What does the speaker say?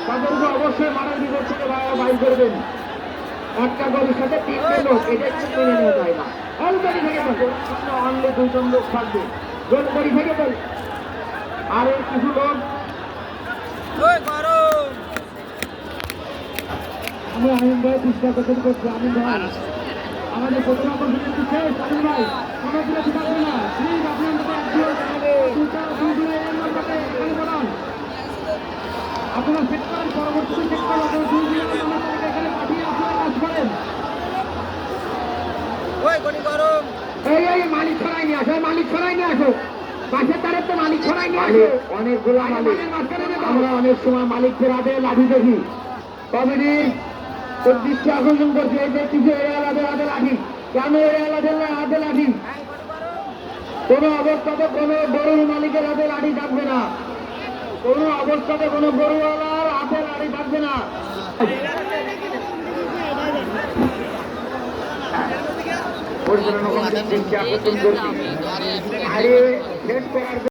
তাদেরকে অবশ্যই মারার বিপদ থেকে বাইর করবেন। একটা গরুর সাথে 3টে লোক, এটা একটু মেনে নেওয়া যায় না। অলরেডি থেকে অনলি 2জন লোক থাকবে, গোল করি থেকে বল। আর কিছু লোক আমি আমিন ভাই চেষ্টা করছি। আমিন ভাই আমাদের প্রথম আকর্ষণ শেষ। আমিন ভাই কোনো বিরতি থাকবে না, প্লিজ আপনারা চেক করেন, পরবর্তীতে চেক করেন। এখানে পাঠিয়ে আপনারা কাজ করেন। এই মালিক ছড়াই নিয়ে আসো, মালিক ছড়াই নিয়ে আসো, পাশের তারের তো মালিক ছড়াই নিয়ে আসো। অনেকগুলো মালিক, আমরা অনেক সময় মালিকদের হাতে লাঠি দেখি। কমিটির দৃষ্টি আকর্ষণ করছে, এই যে কিছু এরিয়ালাদের হাতে লাঠি। কেন এরিয়ালাদের হাতে লাঠি? কোনো অবস্থাতে কোনো গরুর মালিকের হাতে লাঠি থাকবে না, কোনো অবস্থাতে কোনো গরুওয়ালার হাতে লাঠি থাকবে না। পরিচালনা কমিটির দৃষ্টি আকর্ষণ করছি। আরে সেট করার